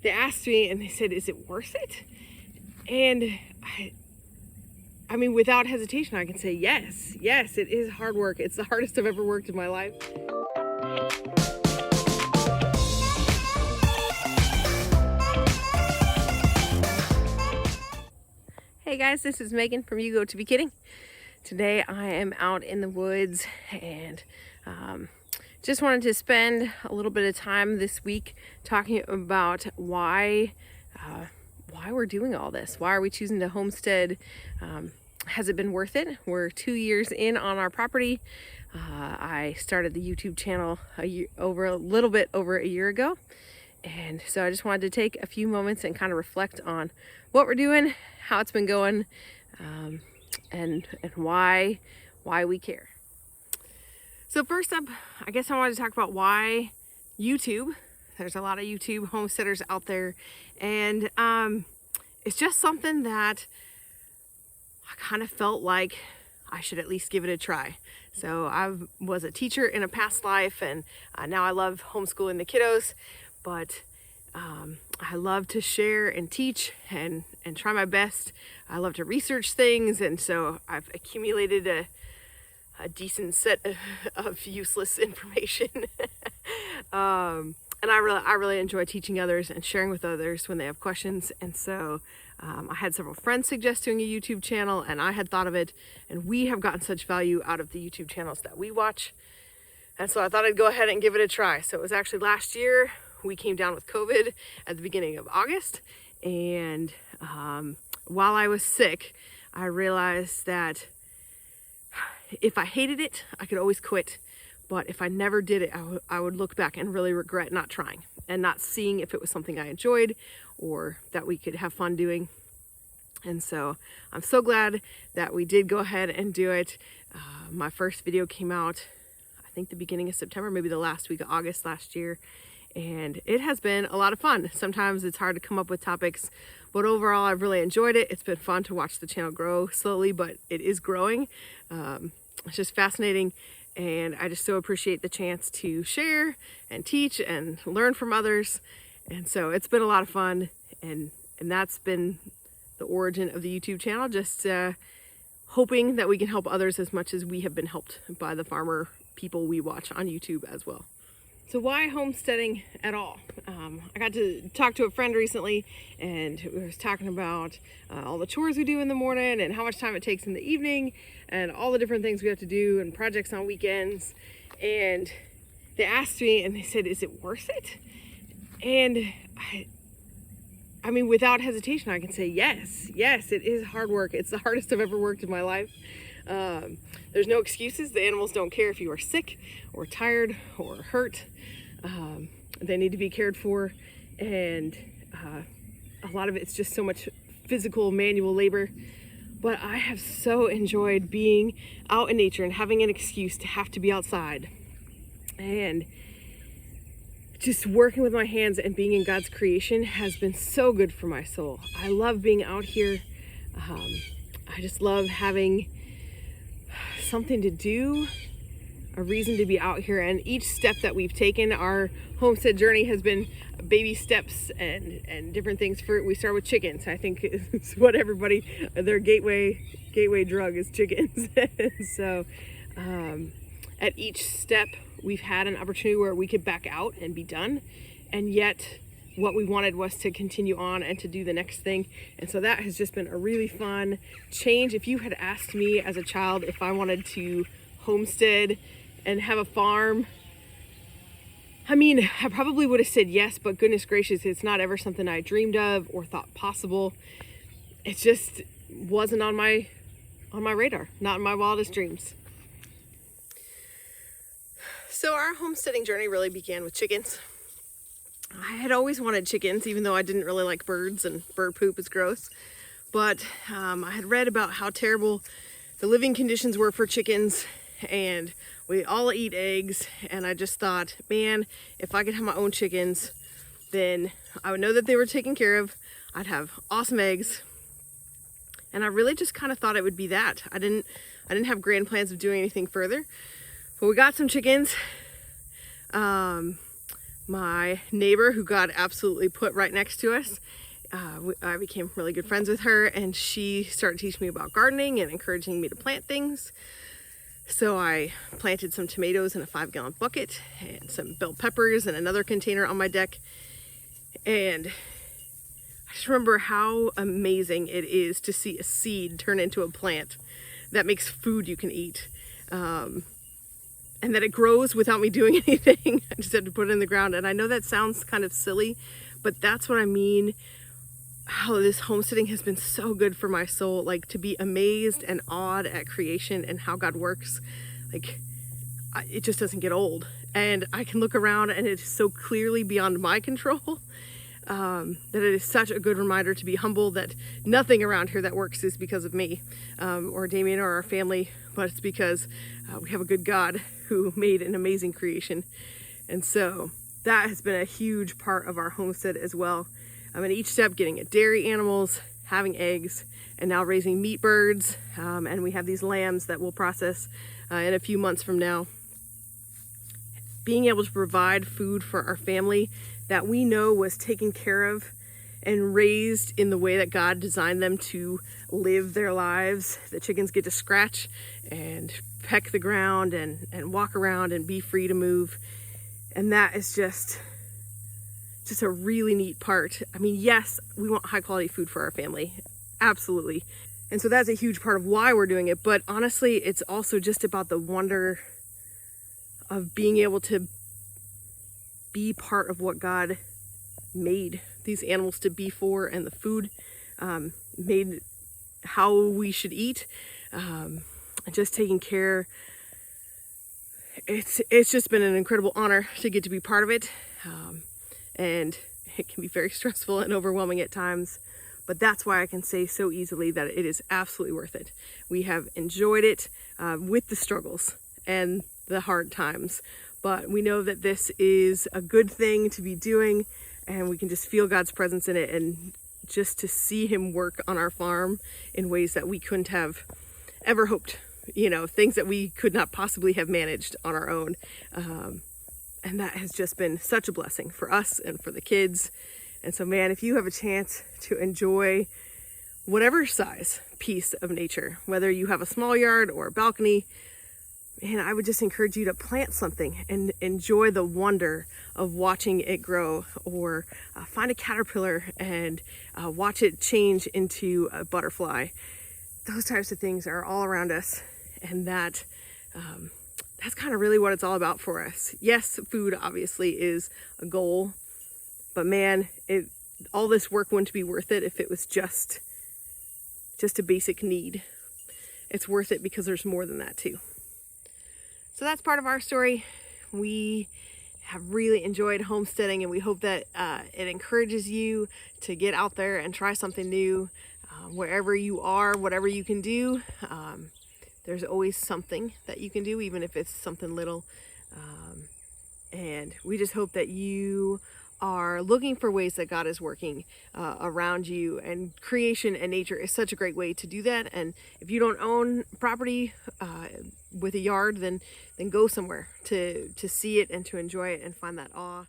they asked me and they said, is it worth it? And I mean, without hesitation, I can say yes. Yes, it is hard work. It's the hardest I've ever worked in my life. Hey guys, this is Megan from You Go To Be Kidding. Today I am out in the woods and just wanted to spend a little bit of time this week talking about why we're doing all this. Why are we choosing to homestead? Has it been worth it? We're 2 years in on our property. I started the YouTube channel a little bit over a year ago. And so I just wanted to take a few moments and kind of reflect on what we're doing, how it's been going, and why we care. So first up, I guess I wanted to talk about why YouTube. There's a lot of YouTube homesteaders out there, and it's just something that I kind of felt like I should at least give it a try. So I was a teacher in a past life, and now I love homeschooling the kiddos, but I love to share and teach and try my best. I love to research things, and so I've accumulated a decent set of useless information. And I really enjoy teaching others and sharing with others when they have questions. And so I had several friends suggest doing a YouTube channel, and I had thought of it, and we have gotten such value out of the YouTube channels that we watch. And so I thought I'd go ahead and give it a try. So it was actually last year. We came down with COVID at the beginning of August, and while I was sick, I realized that if I hated it, I could always quit. But if I never did it, I would look back and really regret not trying and not seeing if it was something I enjoyed or that we could have fun doing. And so I'm so glad that we did go ahead and do it. My first video came out, I think the beginning of September, maybe the last week of August last year. And it has been a lot of fun. Sometimes it's hard to come up with topics, but overall I've really enjoyed it. It's been fun to watch the channel grow slowly, but it is growing. It's just fascinating, and I just so appreciate the chance to share and teach and learn from others. And so it's been a lot of fun, and that's been the origin of the YouTube channel, just hoping that we can help others as much as we have been helped by the farmer people we watch on YouTube as well. So why homesteading at all? I got to talk to a friend recently, and we were talking about all the chores we do in the morning and how much time it takes in the evening and all the different things we have to do and projects on weekends. And they asked me and they said, is it worth it? And I mean, without hesitation, I can say yes. Yes, it is hard work. It's the hardest I've ever worked in my life. There's no excuses. The animals don't care if you are sick or tired or hurt. They need to be cared for, and a lot of it's just so much physical manual labor. But I have so enjoyed being out in nature and having an excuse to have to be outside and just working with my hands and being in God's creation has been so good for my soul. I love being out here. I just love having something to do, a reason to be out here, and each step that we've taken, our homestead journey has been baby steps and different things. We start with chickens. I think it's what everybody, their gateway drug is chickens. So at each step we've had an opportunity where we could back out and be done, and yet what we wanted was to continue on and to do the next thing. And so that has just been a really fun change. If you had asked me as a child if I wanted to homestead and have a farm, I mean, I probably would have said yes, but goodness gracious, it's not ever something I dreamed of or thought possible. It just wasn't on my radar, not in my wildest dreams. So our homesteading journey really began with chickens. I had always wanted chickens, even though I didn't really like birds, and bird poop is gross. But I had read about how terrible the living conditions were for chickens, and we all eat eggs, and I just thought, man, if I could have my own chickens, then I would know that they were taken care of. I'd have awesome eggs, and I really just kind of thought it would be that. I didn't have grand plans of doing anything further, but we got some chickens. my neighbor, who God absolutely put right next to us. I became really good friends with her, and she started teaching me about gardening and encouraging me to plant things. So I planted some tomatoes in a 5-gallon bucket and some bell peppers in another container on my deck. And I just remember how amazing it is to see a seed turn into a plant that makes food you can eat. And that it grows without me doing anything. I just had to put it in the ground. And I know that sounds kind of silly, but that's what I mean. How this homesteading has been so good for my soul, like to be amazed and awed at creation and how God works. Like, it just doesn't get old. And I can look around and it's so clearly beyond my control that it is such a good reminder to be humble, that nothing around here that works is because of me or Damien or our family, but it's because we have a good God who made an amazing creation. And so that has been a huge part of our homestead as well. In each step, getting at dairy animals, having eggs, and now raising meat birds. And we have these lambs that we'll process in a few months from now. Being able to provide food for our family that we know was taken care of and raised in the way that God designed them to live their lives. The chickens get to scratch and peck the ground and walk around and be free to move. And that is just a really neat part. I mean, yes, we want high quality food for our family. Absolutely. And so that's a huge part of why we're doing it. But honestly, it's also just about the wonder of being able to be part of what God made these animals to be for, and the food made how we should eat, and just taking care. It's just been an incredible honor to get to be part of it. And it can be very stressful and overwhelming at times, but that's why I can say so easily that it is absolutely worth it. We have enjoyed it with the struggles and the hard times, but we know that this is a good thing to be doing, and we can just feel God's presence in it, and just to see him work on our farm in ways that we couldn't have ever hoped, things that we could not possibly have managed on our own. And that has just been such a blessing for us and for the kids. And so, man, if you have a chance to enjoy whatever size piece of nature, whether you have a small yard or a balcony, man, I would just encourage you to plant something and enjoy the wonder of watching it grow, or find a caterpillar and watch it change into a butterfly. Those types of things are all around us, and that's kind of really what it's all about for us. Yes, food obviously is a goal, but man, all this work wouldn't be worth it if it was just a basic need. It's worth it because there's more than that too. So that's part of our story. We have really enjoyed homesteading, and we hope that it encourages you to get out there and try something new. Wherever you are, whatever you can do, there's always something that you can do, even if it's something little. And we just hope that you are looking for ways that God is working around you. And creation and nature is such a great way to do that. And if you don't own property with a yard, then go somewhere to see it and to enjoy it and find that awe.